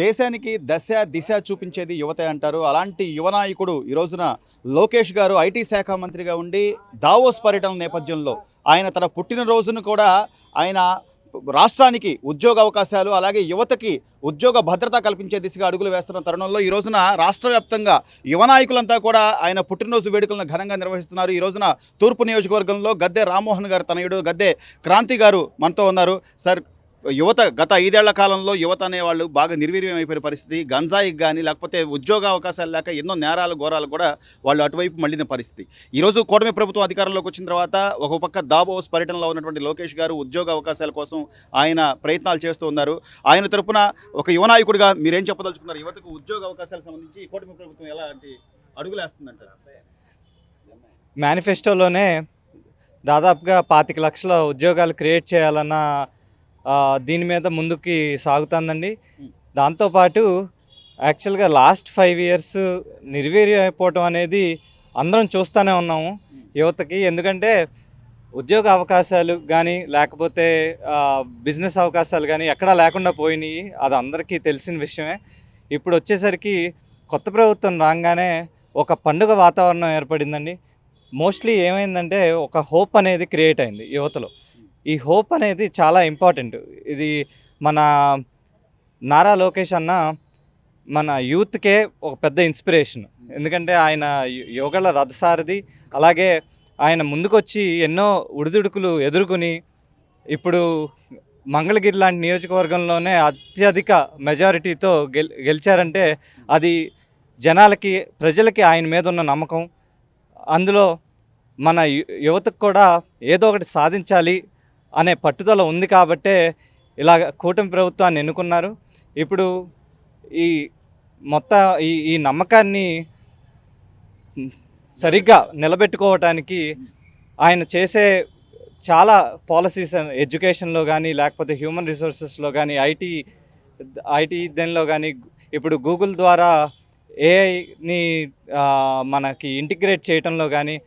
దేశానికి దశ, దిశ చూపించేది యువతే అంటారు. అలాంటి యువ నాయకుడు ఈ రోజున లోకేష్ గారు ఐటీ శాఖ మంత్రిగా ఉండి దావోస్ పర్యటన నేపథ్యంలో ఆయన తన పుట్టినరోజును కూడా ఆయన రాష్ట్రానికి ఉద్యోగ అవకాశాలు అలాగే యువతకి ఉద్యోగ భద్రత కల్పించే దిశగా అడుగులు వేస్తున్న తరుణంలో ఈ రోజున రాష్ట్ర వ్యాప్తంగా యువ నాయకులంతా కూడా ఆయన పుట్టినరోజు వేడుకలను ఘనంగా నిర్వహిస్తున్నారు. ఈ రోజున తూర్పు నియోజకవర్గంలో గద్దె రామ్మోహన్ గారు తనయుడు గద్దె క్రాంతి గారు మనతో ఉన్నారు. సార్, యువత గత 5 ఏళ్ల కాలంలో యువత అనేవాళ్ళు బాగా నిర్వీర్యం అయిపోయిన పరిస్థితి. గంజాయికి కానీ లేకపోతే ఉద్యోగ అవకాశాలు లేక ఎన్నో నేరాలు ఘోరాలు కూడా వాళ్ళు అటువైపు మళ్ళిన పరిస్థితి. ఈరోజు కూటమి ప్రభుత్వం అధికారంలోకి వచ్చిన తర్వాత ఒక పక్క దావోస్ పర్యటనలో ఉన్నటువంటి లోకేష్ గారు ఉద్యోగ అవకాశాల కోసం ఆయన ప్రయత్నాలు చేస్తూ ఉన్నారు. ఆయన తరపున ఒక యువ నాయకుడిగా మీరేం చెప్పదలుచుకున్నారు? యువతకు ఉద్యోగ అవకాశాలకు సంబంధించి కూటమి ప్రభుత్వం ఎలాంటి అడుగులు వేస్తుందంటారు? మేనిఫెస్టోలోనే దాదాపుగా 25 లక్షల ఉద్యోగాలు క్రియేట్ చేయాలన్న దీని మీద ముందుకి సాగుతుందండి. దాంతోపాటు యాక్చువల్గా లాస్ట్ 5 ఇయర్స్ నిర్వీర్యం అయిపోవటం అనేది అందరం చూస్తూనే ఉన్నాము యువతకి. ఎందుకంటే ఉద్యోగ అవకాశాలు కానీ లేకపోతే బిజినెస్ అవకాశాలు కానీ ఎక్కడా లేకుండా పోయినాయి. అది అందరికీ తెలిసిన విషయమే. ఇప్పుడు వచ్చేసరికి కొత్త ప్రభుత్వం రాగానే ఒక పండుగ వాతావరణం ఏర్పడిందండి. మోస్ట్లీ ఏమైందంటే ఒక హోప్ అనేది క్రియేట్ అయింది యువతలో. ఈ హోప్ అనేది చాలా ఇంపార్టెంట్. ఇది మన నారా లోకేష్ అన్న మన యూత్కే ఒక పెద్ద ఇన్స్పిరేషన్. ఎందుకంటే ఆయన యువగళ రథసారథి. అలాగే ఆయన ముందుకొచ్చి ఎన్నో ఉడిదుడుకులు ఎదుర్కొని ఇప్పుడు మంగళగిరి లాంటి నియోజకవర్గంలోనే అత్యధిక మెజారిటీతో గెలిచారంటే అది జనాలకి ప్రజలకి ఆయన మీద ఉన్న నమ్మకం. అందులో మన యువతకు కూడా ఏదో ఒకటి సాధించాలి అనే పట్టుదల ఉంది కాబట్టే ఇలాగ కూటమి ప్రభుత్వాన్ని ఎన్నుకున్నారు. ఇప్పుడు ఈ మొత్తం ఈ నమ్మకాన్ని సరిగ్గా నిలబెట్టుకోవటానికి ఆయన చేసే చాలా పాలసీస్ ఎడ్యుకేషన్లో కానీ లేకపోతే హ్యూమన్ రిసోర్సెస్లో కానీ ఐటీ దానిలో కానీ ఇప్పుడు గూగుల్ ద్వారా ఏఐని మనకి ఇంటిగ్రేట్ చేయటంలో కానీ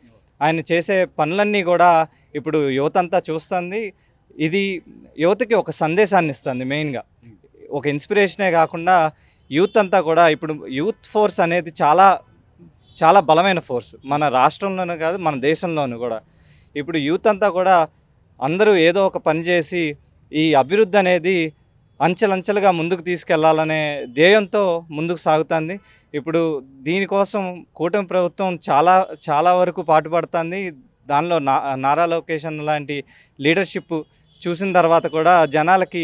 ఆయన చేసే పనులన్నీ కూడా ఇప్పుడు యువత అంతా చూస్తుంది. ఇది యువతకి ఒక సందేశాన్ని ఇస్తుంది. మెయిన్గా ఒక ఇన్స్పిరేషనే కాకుండా యూత్ అంతా కూడా ఇప్పుడు యూత్ ఫోర్స్ అనేది చాలా చాలా బలమైన ఫోర్స్ మన రాష్ట్రంలోనే కాదు మన దేశంలోనూ కూడా. ఇప్పుడు యూత్ అంతా కూడా అందరూ ఏదో ఒక పని చేసి ఈ అభివృద్ధి అనేది అంచెలంచెలుగా ముందుకు తీసుకెళ్లాలనే ధ్యేయంతో ముందుకు సాగుతుంది. ఇప్పుడు దీనికోసం కూటమి ప్రభుత్వం చాలా చాలా వరకు పాటుపడుతుంది. దానిలో నారా లోకేష్ లాంటి లీడర్షిప్ చూసిన తర్వాత కూడా జనాలకి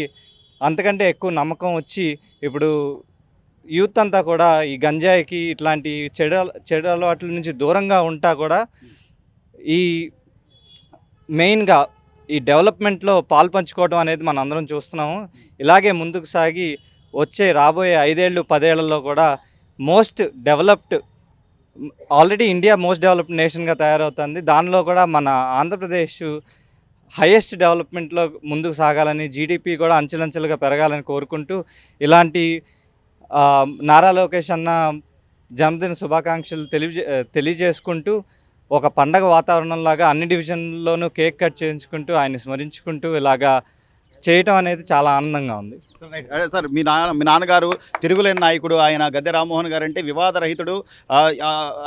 అంతకంటే ఎక్కువ నమ్మకం వచ్చి ఇప్పుడు యూత్ అంతా కూడా ఈ గంజాయికి ఇట్లాంటి చెడు అలవాట్ల నుంచి దూరంగా ఉంటా కూడా ఈ మెయిన్గా ఈ డెవలప్మెంట్లో పాలు పంచుకోవడం అనేది మనం అందరం చూస్తున్నాము. ఇలాగే ముందుకు సాగి వచ్చే రాబోయే 5 ఏళ్ళు 10 ఏళ్లలో కూడా most developed already India most developed నేషన్గా తయారవుతుంది. దానిలో కూడా మన ఆంధ్రప్రదేశ్ హైయెస్ట్ డెవలప్మెంట్లో ముందుకు సాగాలని జీడిపి కూడా అంచెలంచెలుగా పెరగాలని కోరుకుంటూ ఇలాంటి నారా లోకేష్ అన్న జన్మదిన శుభాకాంక్షలు తెలియజేసుకుంటూ ఒక పండగ వాతావరణంలాగా అన్ని డివిజన్లోనూ కేక్ కట్ చేయించుకుంటూ ఆయన స్మరించుకుంటూ ఇలాగా చేయటం అనేది చాలా ఆనందంగా ఉంది. అదే సార్, మీ నాన్నగారు తిరుగులేని నాయకుడు. ఆయన గద్దె రామ్మోహన్ గారు అంటే వివాదరహితుడు.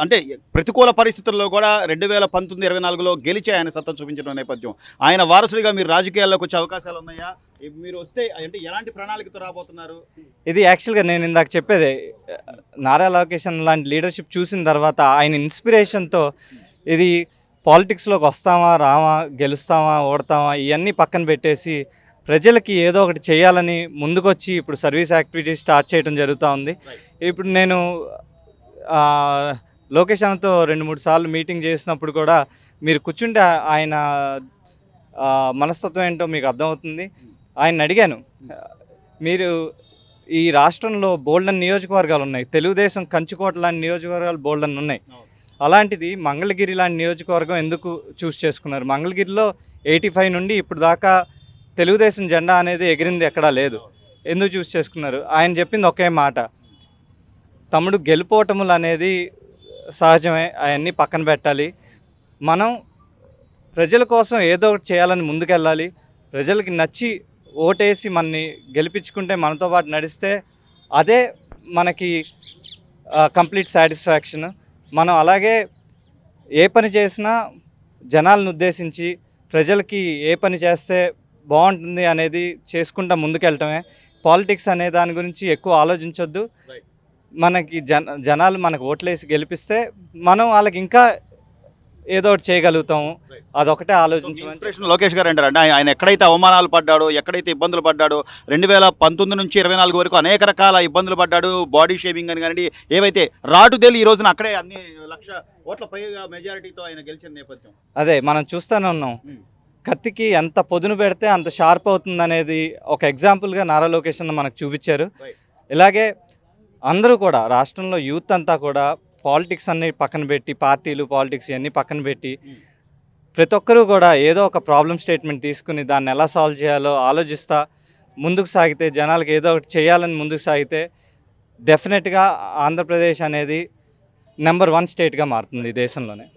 అంటే ప్రతికూల పరిస్థితుల్లో కూడా 2019-24లో గెలిచి ఆయన సత్తా చూపించిన నేపథ్యం. ఆయన వారసుడిగా మీరు రాజకీయాల్లోకి వచ్చే అవకాశాలు ఉన్నాయా? మీరు వస్తే అంటే ఎలాంటి ప్రణాళికతో రాబోతున్నారు? ఇది యాక్చువల్గా నేను ఇందాక చెప్పేదే, నారా లోకేష్ లాంటి లీడర్షిప్ చూసిన తర్వాత ఆయన ఇన్స్పిరేషన్తో ఇది పాలిటిక్స్లోకి వస్తామా రామా గెలుస్తామా ఓడతామా ఇవన్నీ పక్కన పెట్టేసి ప్రజలకి ఏదో ఒకటి చేయాలని ముందుకొచ్చి ఇప్పుడు సర్వీస్ యాక్టివిటీ స్టార్ట్ చేయడం జరుగుతూ ఉంది. ఇప్పుడు నేను లోకేష్ అన్నతో 2-3 సార్లు మీటింగ్ చేసినప్పుడు కూడా మీరు కూర్చుంటే ఆయన మనస్తత్వం ఏంటో మీకు అర్థమవుతుంది. ఆయన అడిగాను, మీరు ఈ రాష్ట్రంలో బోల్డన్ నియోజకవర్గాలు ఉన్నాయి, తెలుగుదేశం కంచుకోట లాంటి నియోజకవర్గాలు బోల్డన్ ఉన్నాయి. అలాంటిది మంగళగిరి లాంటి నియోజకవర్గం ఎందుకు చూస్ చేసుకున్నారు? మంగళగిరిలో 85 నుండి ఇప్పుడు దాకా తెలుగుదేశం జెండా అనేది ఎగిరింది ఎక్కడా లేదు. ఎందుకు చూస్ చేసుకున్నారు? ఆయన చెప్పింది ఒకే మాట, తమ్ముడు గెలుపోటములు అనేది సహజమే, అవన్నీ పక్కన పెట్టాలి. మనం ప్రజల కోసం ఏదో ఒకటి చేయాలని ముందుకెళ్ళాలి. ప్రజలకి నచ్చి ఓటేసి మనని గెలిపించుకుంటే మనతో పాటు నడిస్తే అదే మనకి కంప్లీట్ సాటిస్ఫాక్షన్. మనం అలాగే ఏ పని చేసినా జనాలను ఉద్దేశించి ప్రజలకి ఏ పని చేస్తే బాగుంటుంది అనేది చేసుకుంటా ముందుకెళ్ళటమే. పాలిటిక్స్ అనే దాని గురించి ఎక్కువ ఆలోచించొద్దు. మనకి జనాలు మనకు ఓట్లేసి గెలిపిస్తే మనం వాళ్ళకి ఇంకా ఏదో ఒకటి చేయగలుగుతాము. అదొకటే ఆలోచించమని. ఇన్స్పిరేషన్ లోకేష్ గారు అంటారు. అంటే ఆయన ఎక్కడైతే అవమానాలు పడ్డాడో, ఎక్కడైతే ఇబ్బందులు పడ్డాడో, 2019 నుంచి 24 వరకు అనేక రకాల ఇబ్బందులు పడ్డాడు. బాడీ షేవింగ్ అని కానివ్వండి, ఏవైతే రాటుదేలి ఈ రోజున అక్కడే అన్ని 1,00,000 ఓట్ల పైగా మెజారిటీతో ఆయన గెలిచిన నేపథ్యం. అదే మనం చూస్తూనే ఉన్నాం. కత్తికి ఎంత పొదును పెడితే అంత షార్ప్ అవుతుంది అనేది ఒక ఎగ్జాంపుల్గా నారా లోకేష్ అన్న మనకు చూపించారు. ఇలాగే అందరూ కూడా రాష్ట్రంలో యూత్ అంతా కూడా పాలిటిక్స్ అన్ని పక్కన పెట్టి, పార్టీలు పాలిటిక్స్ ఇవన్నీ పక్కన పెట్టి ప్రతి ఒక్కరూ కూడా ఏదో ఒక ప్రాబ్లం స్టేట్మెంట్ తీసుకుని దాన్ని ఎలా సాల్వ్ చేయాలో ఆలోచిస్తా ముందుకు సాగితే, జనాలకు ఏదో ఒకటి చేయాలని ముందుకు సాగితే డెఫినెట్గా ఆంధ్రప్రదేశ్ అనేది నెంబర్ 1 స్టేట్గా మారుతుంది దేశంలోనే.